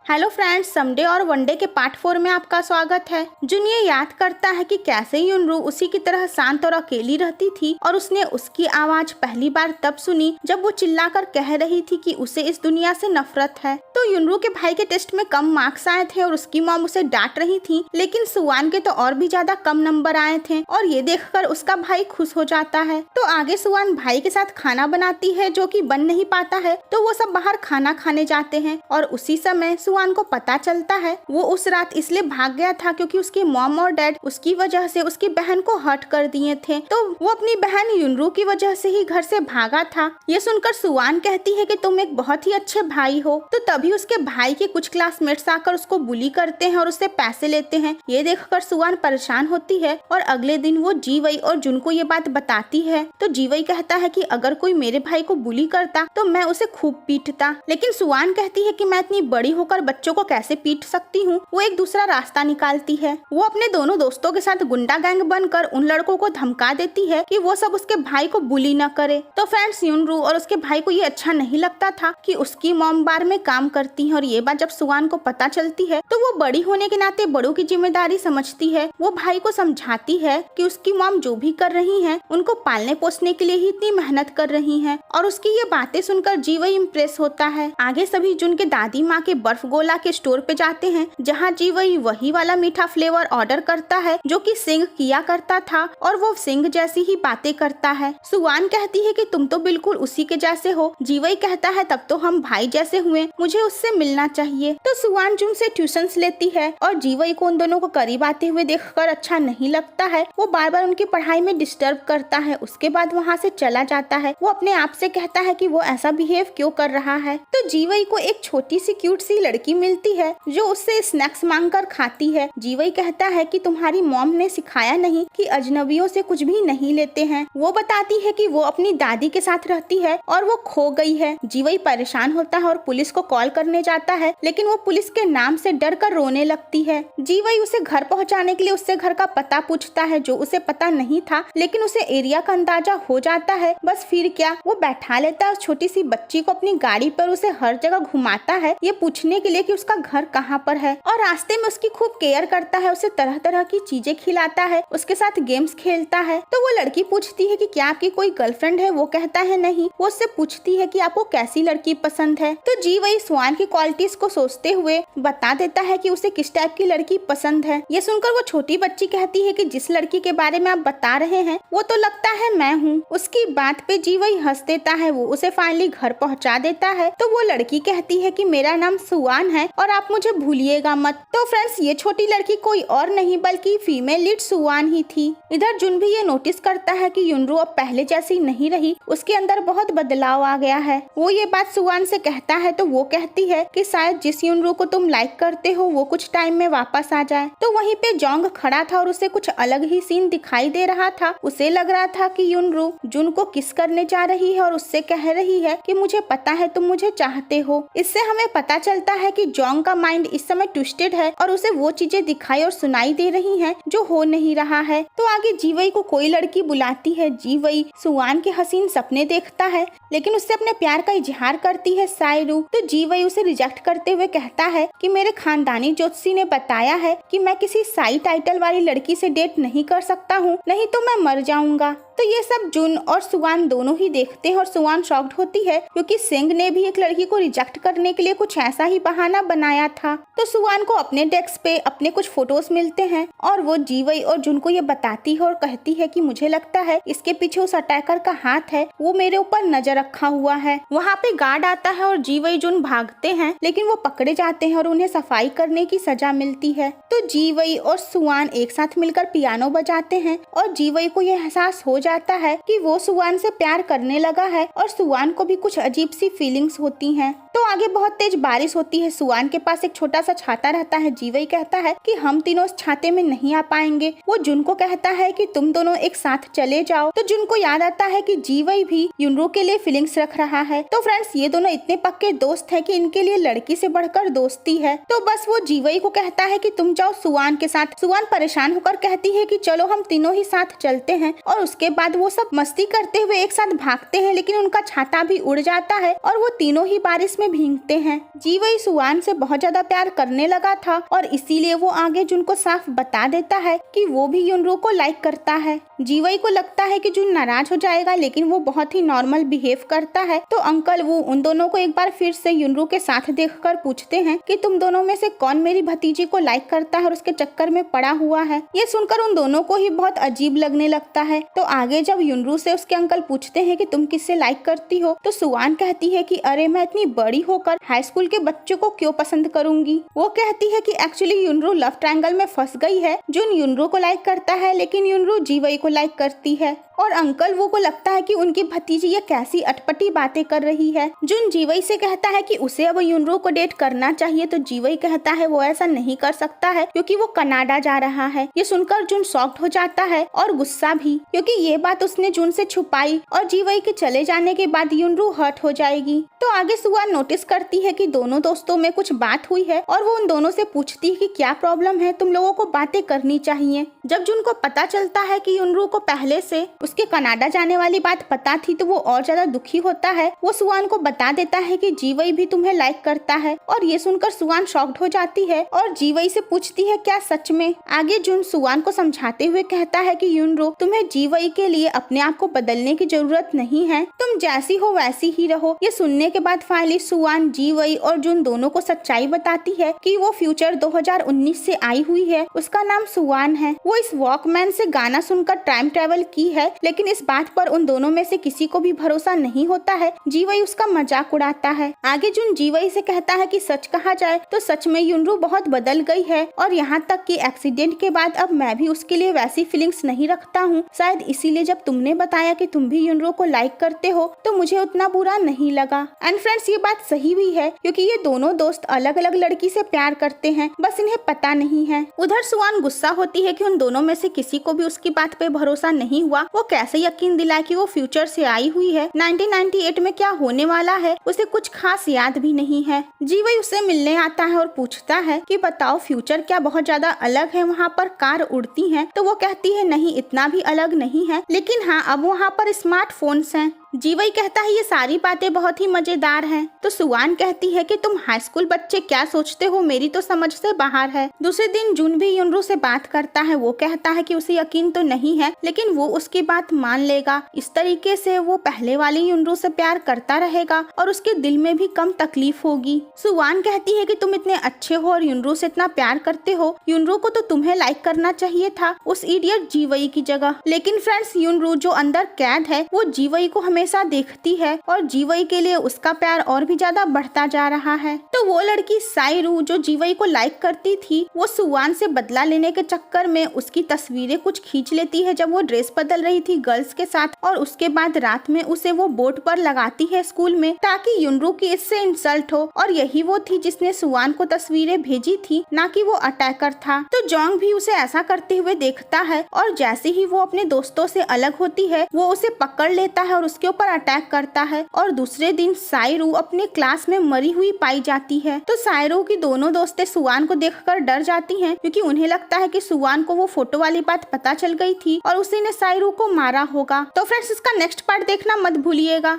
Hello friends, someday और one day के part 4 में आपका स्वागत है। जुन ये याद करता है कि कैसे युनरू उसी की तरह शांत और अकेली रहती थी और उसने उसकी आवाज पहली बार तब सुनी जब वो चिल्लाकर कह रही थी कि उसे इस दुनिया से नफरत है। तो युनरू के भाई के टेस्ट में कम मार्क्स आए थे और उसकी मॉम उसे डांट रही थी, लेकिन सुवान के तो और भी ज्यादा कम नंबर आए थे और ये देखकर उसका भाई खुश हो जाता है। तो आगे सुवान भाई के साथ खाना बनाती है जो कि बन नहीं पाता है, तो वो सब बाहर खाना खाने जाते हैं और उसी समय सुवान को पता चलता है वो उस रात इसलिए भाग गया था क्योंकि उसकी मॉम और डैड उसकी वजह से उसकी बहन को हर्ट कर दिए थे। तो वो अपनी बहन युनरू की वजह से ही घर से भागा था। ये सुनकर सुवान कहती है कि तुम एक बहुत ही अच्छे भाई हो। तो तभी उसके भाई के कुछ क्लासमेट्स आकर उसको बुली करते हैं और उससे पैसे लेते हैं। ये देखकर सुवान परेशान होती है और अगले दिन वो जीवई और जुन को ये बात बताती है। तो जीवई कहता है कि अगर कोई मेरे भाई को बुली करता तो मैं उसे खूब पीटता, लेकिन सुवान कहती है कि मैं इतनी बड़ी होकर बच्चों को कैसे पीट सकती हूँ। वो एक दूसरा रास्ता निकालती है। वो अपने दोनों दोस्तों के साथ गुंडा गैंग बनकर उन लड़कों को धमका देती है कि वो सब उसके भाई को बुली न करे। तो फ्रेंड्स, युनरू और उसके भाई को ये अच्छा नहीं लगता था कि उसकी मॉम बार में काम करती है और ये बात जब सुवान को पता चलती है तो वो बड़ी होने के नाते बड़ों की जिम्मेदारी समझती है। वो भाई को समझाती है कि उसकी मॉम जो भी कर रही है उनको पालने पोसने के लिए ही इतनी मेहनत कर रही है और उसकी ये बातें सुनकर जीवई इम्प्रेस होता है। आगे सभी जुन के दादी माँ के बर्फ गोला के स्टोर पे जाते हैं जहाँ जीवई वही वाला मीठा फ्लेवर ऑर्डर करता है जो कि सिंह किया करता था और वो सिंह जैसी ही बातें करता है। सुवान कहती है कि तुम तो बिल्कुल उसी के जैसे हो। जीवई कहता है तब तो हम भाई जैसे हुए, मुझे उससे मिलना चाहिए। तो सुवान जुन से ट्यूशंस लेती है और जीवई को उन दोनों को करीब आते हुए देखकर अच्छा नहीं लगता है। वो बार बार उनकी पढ़ाई में डिस्टर्ब करता है। उसके बाद वहाँ से चला जाता है। वो अपने आप से कहता है कि वो ऐसा बिहेव क्यों कर रहा है। तो जीवई को एक छोटी सी क्यूट सी लड़की मिलती है जो उससे स्नैक्स मांगकर खाती है। जीवई कहता है कि तुम्हारी मॉम ने सिखाया नहीं कि अजनबियों से कुछ भी नहीं लेते हैं। वो बताती है कि वो अपनी दादी के साथ रहती है और वो खो गई है। जीवई परेशान होता है और पुलिस को कॉल करने जाता है, लेकिन वो पुलिस के नाम से डर कर रोने लगती है। जीवई उसे घर पहुंचाने के लिए उससे घर का पता पूछता है जो उसे पता नहीं था, लेकिन उसे एरिया का अंदाजा हो जाता है। बस फिर क्या, वो बैठा लेता है उस छोटी सी बच्ची को अपनी गाड़ी पर, उसे हर जगह घुमाता है ये पूछने के लिए कि उसका घर कहाँ पर है और रास्ते में उसकी खूब केयर करता है। उसे तरह तरह की चीजें खिलाता है, उसके साथ गेम्स खेलता है। तो वो लड़की पूछती है कि क्या आपकी कोई गर्लफ्रेंड है। वो कहता है नहीं। वो उससे पूछती है कि आपको कैसी लड़की पसंद है। तो जीवई सुवान की क्वालिटीज को सोचते हुए बता देता है कि उसे किस टाइप की लड़की पसंद है। ये सुनकर वो छोटी बच्ची कहती है कि जिस लड़की के बारे में आप बता रहे हैं वो तो लगता है मैं हूँ। उसकी बात पे जीवई हंस देता है। वो उसे फाइनली घर पहुँचा देता है। तो वो लड़की कहती है कि मेरा नाम सुवान है और आप मुझे भूलिएगा मत। तो फ्रेंड्स, ये छोटी लड़की कोई और नहीं बल्कि फीमेल लीड सुवान ही थी। इधर जुन भी ये नोटिस करता है कि युनरू अब पहले जैसी नहीं रही, उसके अंदर बहुत बदलाव आ गया है। वो ये बात सुवान से कहता है तो वो कहती है कि शायद जिस युनरू को तुम लाइक करते हो वो कुछ टाइम में वापस आ जाए। तो वहीं पे जोंग खड़ा था और उसे कुछ अलग ही सीन दिखाई दे रहा था। उसे लग रहा था कि युनरू जुन को किस करने जा रही है और उससे कह रही है कि मुझे पता है तुम मुझे चाहते हो। इससे हमें पता चलता है कि जोंग का माइंड इस समय ट्विस्टेड है और उसे वो चीजें दिखाई और सुनाई दे रही हैं जो हो नहीं रहा है। तो आगे जीवई को कोई लड़की बुलाती है। जीवई सुवान के हसीन सपने देखता है, लेकिन उससे अपने प्यार का इजहार करती है सायरू। तो जीवई उसे रिजेक्ट करते हुए कहता है कि मेरे खानदानी ज्योतिषी ने बताया है कि मैं किसी साई टाइटल वाली लड़की से डेट नहीं कर सकता हूँ, नहीं तो मैं मर जाऊंगा। तो ये सब जुन और सुवान दोनों ही देखते हैं और सुवान शॉक्ड होती है क्योंकि सिंह ने भी एक लड़की को रिजेक्ट करने के लिए कुछ ऐसा ही बहाना बनाया था। तो सुवान को अपने डेस्क पे अपने कुछ फोटोज मिलते हैं और वो जीवई और जुन को ये बताती है और कहती है कि मुझे लगता है इसके पीछे उस अटैकर का हाथ है, वो मेरे ऊपर नजर रखा हुआ है। वहाँ पे गार्ड आता है और जीवई जुन भागते हैं, लेकिन वो पकड़े जाते हैं और उन्हें सफाई करने की सजा मिलती है। तो जीवई और सुवान एक साथ मिलकर पियानो बजाते हैं और जीवई को यह एहसास हो जाता है कि वो सुवान से प्यार करने लगा है और सुवान को भी कुछ अजीब सी फीलिंग्स होती हैं। तो आगे बहुत तेज बारिश होती है। सुवान के पास एक छोटा सा छाता रहता है। जीवई कहता है कि हम तीनों इस छाते में नहीं आ पाएंगे। वो जुन को कहता है कि तुम दोनों एक साथ चले जाओ। तो जुन को याद आता है कि जीवई भी युनरू के लिए फीलिंग्स रख रहा है। तो फ्रेंड्स, ये दोनों इतने पक्के दोस्त हैं कि इनके लिए लड़की से बढ़कर दोस्ती है। तो बस वो जीवई को कहता है कि तुम जाओ सुवान के साथ। सुवान परेशान होकर कहती है कि चलो हम तीनों ही साथ चलते हैं और उसके बाद वो सब मस्ती करते हुए एक साथ भागते हैं, लेकिन उनका छाता भी उड़ जाता है और वो तीनों ही बारिश में भीगते हैं। जीवई सुवान से बहुत ज्यादा प्यार करने लगा था और इसीलिए वो आगे जुन को साफ बता देता है कि वो भी युनरू को लाइक करता है। जीवई को लगता है कि जुन नाराज हो जाएगा, लेकिन वो बहुत ही नॉर्मल बिहेव करता है। तो अंकल वो उन दोनों को एक बार फिर से युनरू के साथ देखकर पूछते हैं कि तुम दोनों में से कौन मेरी भतीजी को लाइक करता है और उसके चक्कर में पड़ा हुआ है। ये सुनकर उन दोनों को ही बहुत अजीब लगने लगता है। तो आगे जब युनरू से उसके अंकल पूछते हैं कि तुम किससे लाइक करती हो, तो सुवान कहती है कि अरे मैं इतनी बड़ी होकर हाई स्कूल के बच्चों को क्यों पसंद करूंगी। वो कहती है कि एक्चुअली युनरू लव ट्रायंगल में फंस गई है। जुन युनरू को लाइक करता है, लेकिन युनरू जीवई को लाइक करती है। और अंकल वो को लगता है कि उनकी भतीजी ये कैसी अटपटी बातें कर रही है। जुन जीवई से कहता है कि उसे अब युनरू को डेट करना चाहिए, तो जीवई कहता है वो ऐसा नहीं कर सकता है क्योंकि वो कनाडा जा रहा है। ये सुनकर जुन शॉक्ड हो जाता है और गुस्सा भी, क्योंकि ये बात उसने जुन से छुपाई और जीवई के चले जाने के बाद युनरू हर्ट हो जाएगी। तो आगे सुवान नोटिस करती है कि दोनों दोस्तों में कुछ बात हुई है और वो उन दोनों से पूछती है कि क्या प्रॉब्लम है, तुम लोगों को बातें करनी चाहिए। जब जुन को पता चलता है कि युनरू को पहले से उसके कनाडा जाने वाली बात पता थी, तो वो और ज्यादा दुखी होता है। वो सुवान को बता देता है कि जीवई भी तुम्हें लाइक करता है और ये सुनकर सुवान शॉक्ड हो जाती है और जीवई से पूछती है क्या सच में। आगे जुन सुवान को समझाते हुए कहता है कि युनरू तुम्हें जीवई के लिए अपने आप को बदलने की जरूरत नहीं है, तुम जैसी हो वैसी ही रहो। ये सुनने के बाद फाइनली सुवान जीवई और जुन दोनों को सच्चाई बताती है कि वो फ्यूचर 2019 से आई हुई है, उसका नाम सुवान है। वो इस वॉकमैन से गाना सुनकर टाइम ट्रेवल की है, लेकिन इस बात पर उन दोनों में से किसी को भी भरोसा नहीं होता है। जीवई उसका मजाक उड़ाता है। आगे जुन जीवई से कहता है कि सच कहा जाए तो सच में युनरू बहुत बदल गई है और यहाँ तक कि एक्सीडेंट के बाद अब मैं भी उसके लिए वैसी फीलिंग्स नहीं रखता हूँ। शायद इसीलिए जब तुमने बताया कि तुम भी युनरू को लाइक करते हो तो मुझे उतना बुरा नहीं लगा। एंड फ्रेंड्स ये बात सही भी है, क्योंकि ये दोनों दोस्त अलग अलग लड़की से प्यार करते हैं, बस इन्हें पता नहीं है। उधर सुवान गुस्सा होती है कि उन दोनों में से किसी को भी उसकी बात पे भरोसा नहीं हुआ। वो कैसे यकीन दिलाए कि वो फ्यूचर से आई हुई है। 1998 में क्या होने वाला है उसे कुछ खास याद भी नहीं है। जीवई उससे मिलने आता है और पूछता है कि बताओ फ्यूचर क्या बहुत ज्यादा अलग है, वहाँ पर कार उड़ती हैं? तो वो कहती है नहीं, इतना भी अलग नहीं है, लेकिन हाँ अब वहाँ पर स्मार्टफोन्स हैं। जीवई कहता है ये सारी बातें बहुत ही मजेदार हैं। तो सुवान कहती है कि तुम हाई स्कूल बच्चे क्या सोचते हो, मेरी तो समझ से बाहर है। दूसरे दिन जुन भी युनरू से बात करता है। वो कहता है कि उसे यकीन तो नहीं है, लेकिन वो उसकी बात मान लेगा। इस तरीके से वो पहले वाली युनरू से प्यार करता रहेगा और उसके दिल में भी कम तकलीफ होगी। सुवान कहती है कि तुम इतने अच्छे हो और युनरू से इतना प्यार करते हो, युनरू को तो तुम्हें लाइक करना चाहिए था उस इडियट जीवई की जगह। लेकिन फ्रेंड्स युनरू जो अंदर कैद है वो जीवई को हमेशा देखती है और जीवई के लिए उसका प्यार और भी ज्यादा बढ़ता जा रहा है। तो वो लड़की साइरू जो जीवई को लाइक करती थी, वो सुवान से बदला लेने के चक्कर में उसकी तस्वीरें कुछ खींच लेती है जब वो ड्रेस बदल रही थी गर्ल्स के साथ, और उसके बाद रात में उसे वो बोर्ड पर लगाती है स्कूल में, ताकि युनरू की इससे इंसल्ट हो। और यही वो थी जिसने सुवान को तस्वीरें भेजी थी, ना कि वो अटैकर था। तो जोंग भी उसे ऐसा करते हुए देखता है और जैसे ही वो अपने दोस्तों से अलग होती है वो उसे पकड़ लेता है और उसके ऊपर अटैक करता है। और दूसरे दिन साइरू अपने क्लास में मरी हुई पाई जाती है। तो साइरू की दोनों दोस्तें सुवान को देखकर डर जाती हैं, क्योंकि उन्हें लगता है कि सुवान को वो फोटो वाली बात पता चल गई थी और उसी ने साइरू को मारा होगा। तो फ्रेंड्स इसका नेक्स्ट पार्ट देखना मत भूलिएगा।